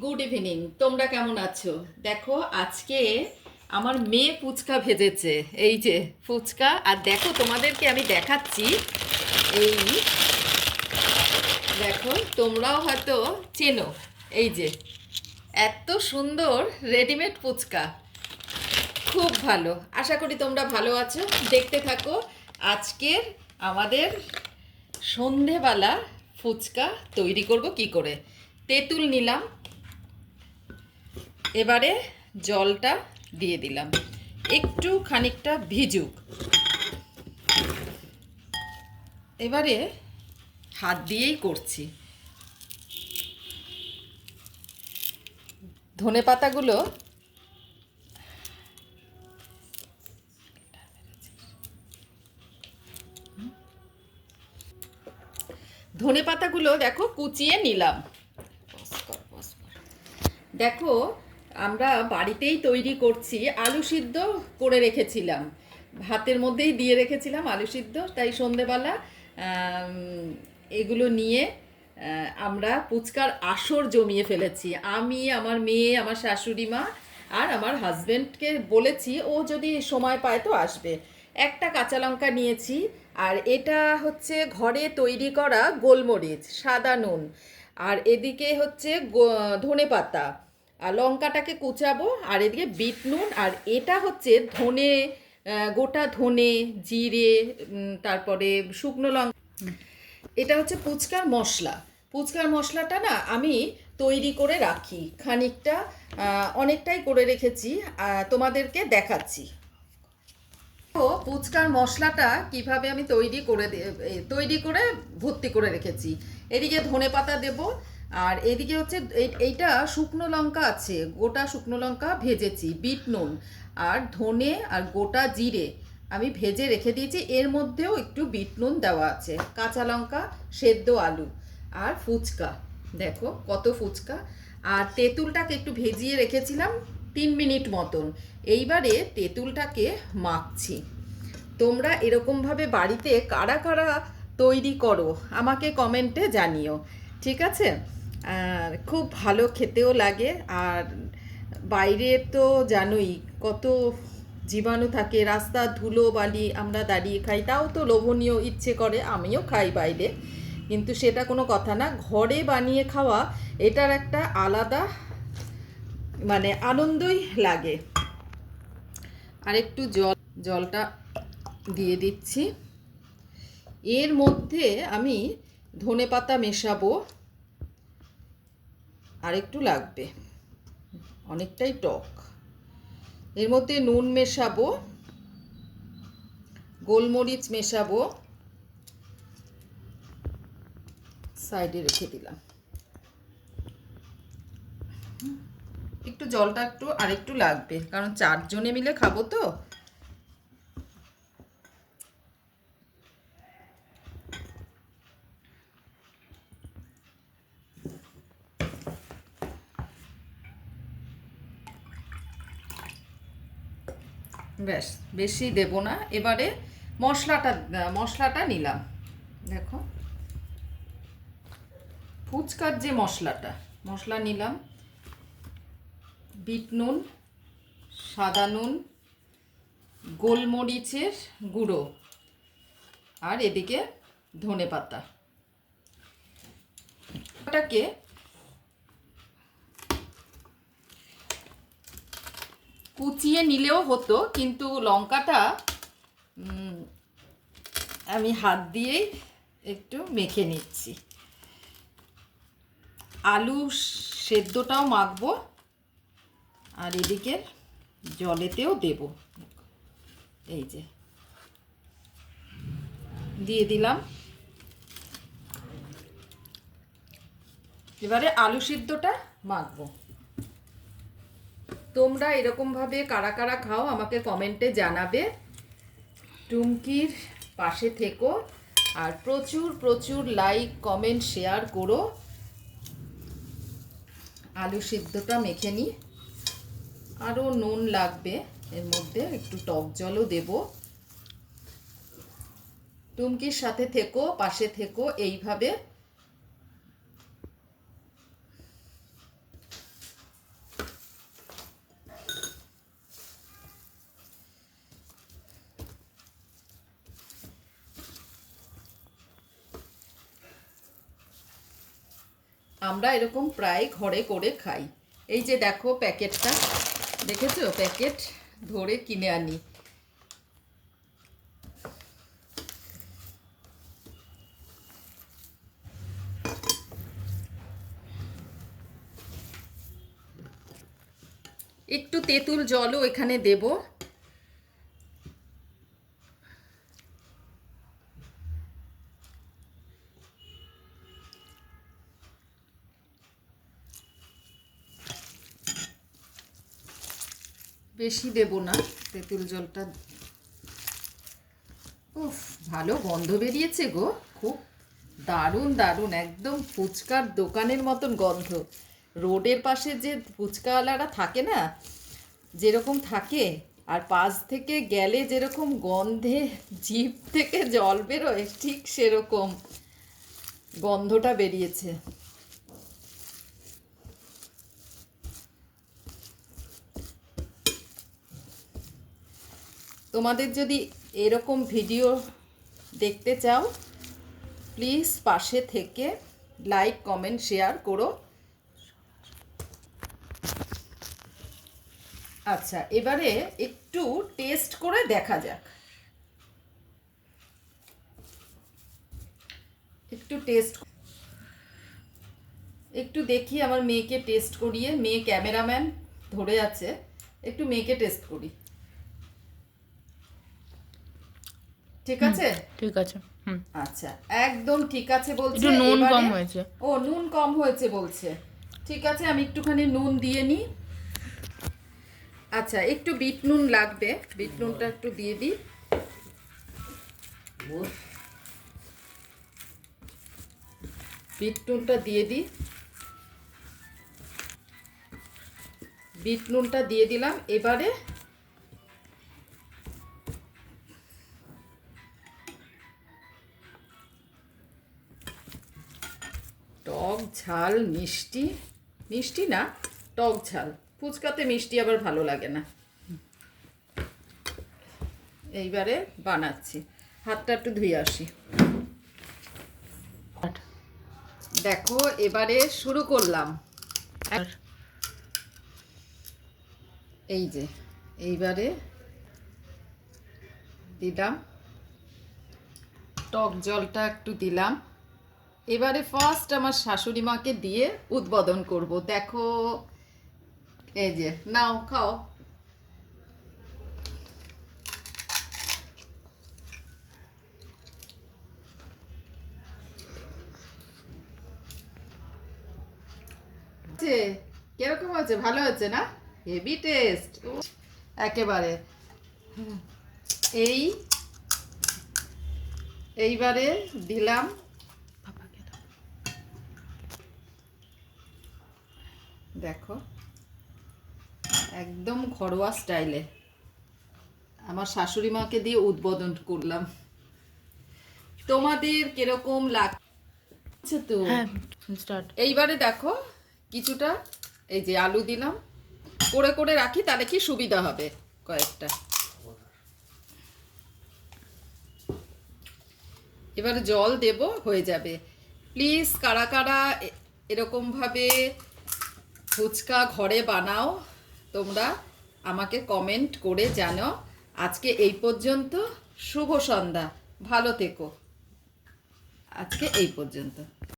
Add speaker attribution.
Speaker 1: Good evening. তোমরা কেমন আছো? দেখো, আজকে আমার মেয়ে ফুচকা ভেজেছে। এই যে ফুচকা, আর দেখো তোমাদেরকে আমি দেখাচ্ছি। এই দেখো, তোমরাও হয়তো চেনো। এই যে এত সুন্দর রেডিমেড ফুচকা, খুব ভালো। আশা করি তোমরা ভালো আছো। দেখতে থাকো আজকের আমাদের সন্ধেবেলা ফুচকা তৈরি করব কি করে। তেঁতুল নিলাম, এবারে জলটা দিয়ে দিলাম, একটু খানিকটা ভিজুক। এবারে হাত দিয়েই করছি। ধনে পাতাগুলো ধনে পাতাগুলো দেখো কুচিয়ে নিলাম। দেখো, আমরা বাড়িতেই তৈরি করছি। আলু সিদ্ধ করে রেখেছিলাম, ভাতের মধ্যেই দিয়ে রেখেছিলাম আলু সিদ্ধ। তাই সন্ধেবেলা এগুলো নিয়ে আমরা ফুচকার আসর জমিয়ে ফেলেছি। আমি, আমার মেয়ে, আমার শাশুড়ি মা আর আমার হাজব্যান্ডকে বলেছি ও যদি সময় পায় তো আসবে। একটা কাঁচা লঙ্কা নিয়েছি, আর এটা হচ্ছে ঘরে তৈরি করা গোলমরিচ, সাদা নুন, আর এদিকে হচ্ছে ধনে পাতা, আর লঙ্কাটাকে কুচাবো, আর এদিকে বিট নুন, আর এটা হচ্ছে ধনে, গোটা ধনে, জিরে, তারপরে শুকনো লঙ্কা। এটা হচ্ছে ফুচকার মশলা। ফুচকার মশলাটা না আমি তৈরি করে রাখি খানিকটা, অনেকটাই করে রেখেছি, তোমাদেরকে দেখাচ্ছি। তো ফুচকার মশলাটা কিভাবে আমি তৈরি করে ভর্তি করে রেখেছি। এদিকে ধনে পাতা দেব, আর এদিকে হচ্ছে এইটা শুকনো লঙ্কা আছে, গোটা শুকনো লঙ্কা ভেজেছি, বিট নুন আর ধনে আর গোটা জিরে আমি ভেজে রেখে দিয়েছি। এর মধ্যেও একটু বিট নুন দেওয়া আছে, কাঁচা লঙ্কা, সেদ্ধ আলু আর ফুচকা। দেখো কত ফুচকা। আর তেঁতুলটাকে একটু ভেজিয়ে রেখেছিলাম 3 মিনিট মতন। এইবারে তেঁতুলটাকে মাখছি। তোমরা এরকমভাবে বাড়িতে কারা কারা তৈরি করো আমাকে কমেন্টে জানিও, ঠিক আছে? আর খুব ভালো খেতেও লাগে। আর বাইরে তো জানোই কত জীবাণু থাকে, রাস্তার ধুলো বালি আমরা দাঁড়িয়ে খাই, তাও তো লোভনীয় ইচ্ছে করে, আমিও খাই বাইরে, কিন্তু সেটা কোনো কথা না। ঘরে বানিয়ে খাওয়া এটার একটা আলাদা মানে আনন্দই লাগে। আর একটু জলটা দিয়ে দিচ্ছি। এর মধ্যে আমি ধনেপাতা মেশাবো, আর একটু লাগবে, অনেকটাই টক। এর মধ্যে নুন মেশাবো, গোলমরিচ মেশাবো, সাইডে রেখে দিলাম। একটু জলটা আরেকটু লাগবে, কারণ 4 জনে মিলে খাবো তো। ব্যাস, বেশি দেব না। এবারে মশলাটা নিলাম। দেখো, ফুচকার যে মশলা নিলাম, বিট নুন, সাদা নুন, গোলমরিচের গুঁড়ো, আর এদিকে ধনে পাতা। ওটাকে কুচিয়ে নিলেও হতো, কিন্তু লঙ্কাটা আমি হাত দিয়েই একটু মেখে নিচ্ছি। আলু সেদ্ধটাও মাখবো, আর এদিকে জলেতেও দেব। এই যে দিয়ে দিলাম। এবারে আলু সিদ্ধটা মাখবো। তোমরা এরকমভাবে কারা কারা খাও আমাকে কমেন্টে জানাবে। টুমকির পাশে থেকো, আর প্রচুর প্রচুর লাইক, কমেন্ট, শেয়ার করো। আলু সিদ্ধটা মেখে নিই। আরও নুন লাগবে, এর মধ্যে একটু টক জলও দেব। টুমকির সাথে থেকো, পাশে থেকো, এইভাবে আমরা এরকম প্রায় ঘরে করে খাই। এই যে দেখো প্যাকেটটা, দেখেছো, প্যাকেট ধরে কিনে আনি। একটু তেঁতুল জলও এখানে দেব। বেশি দেব না তেঁতুল জলটা। উফ, ভালো গন্ধ বেরিয়েছে গো, খুব দারুণ দারুণ, একদম ফুচকার দোকানের মতন গন্ধ। রোডের পাশে যে ফুচকাওয়ালারা থাকে না, যেরকম থাকে, আর পাশ থেকে গেলে যেরকম গন্ধে জিভ থেকে জল বেরোয়, ঠিক সেরকম গন্ধটা বেরিয়েছে। তোমাদের যদি এরকম ভিডিও দেখতে চাও, প্লিজ পাশে থেকে লাইক কমেন্ট শেয়ার করো। আচ্ছা, এবারে একটু টেস্ট করে দেখা যাক। একটু দেখি আমার মেয়েকে টেস্ট করিয়ে, মেয়ে ক্যামেরাম্যান ধরে আছে, একটু মেয়েকে টেস্ট করি। ঠিক আছে?
Speaker 2: ঠিক আছে।
Speaker 1: আচ্ছা, একদম ঠিক আছে বলছে।
Speaker 2: একটু নুন কম হয়েছে।
Speaker 1: ও, নুন কম হয়েছে বলছে। ঠিক আছে, আমি একটুখানি নুন দিয়ে নিই। আচ্ছা, একটু বিট নুন লাগবে, বিট নুনটা একটু দিয়ে দিই। বিট নুনটা দিয়ে দিই। বিট নুনটা দিয়ে দিলাম। এবারে টক ঝাল মিষ্টি, মিষ্টি না, টক ঝাল, ফুচকাতে মিষ্টি আবার ভালো লাগে না। এইবারে বানাচ্ছি, হাতটা একটু ধুয়ে আসি। দেখো, এবারে শুরু করলাম। এই যে, এইবারে দিলাম টক জলটা, একটু দিলাম। এবারে ফার্স্ট আমার শাশুড়ি মাকে দিয়ে উদ্বোধন করব। দেখো, এই যে, নাও খাও। কিরকম হয়েছে? ভালো হয়েছে না? হেভি টেস্ট একেবারে। এইবারে দিলাম দেখো, একদম ঘরোয়া স্টাইলে আমার শাশুড়ি মাকে দিয়ে উদ্বোধন করলাম। তোমাদের কিরকম লাগছে? তো এইবারে দেখো, কিছুটা এই যে আলু দিলাম, করে করে রাখি, তাহলে কি সুবিধা হবে কয়েকটা। এবারে জল দেব, হয়ে যাবে। প্লিজ কারা কারা এরকমভাবে ফুচকা ঘরে বানাও তোমরা, আমাকে কমেন্ট করে জানো। আজকে এই পর্যন্ত, শুভ সন্ধ্যা, ভালো থেকো। আজকে এই পর্যন্ত।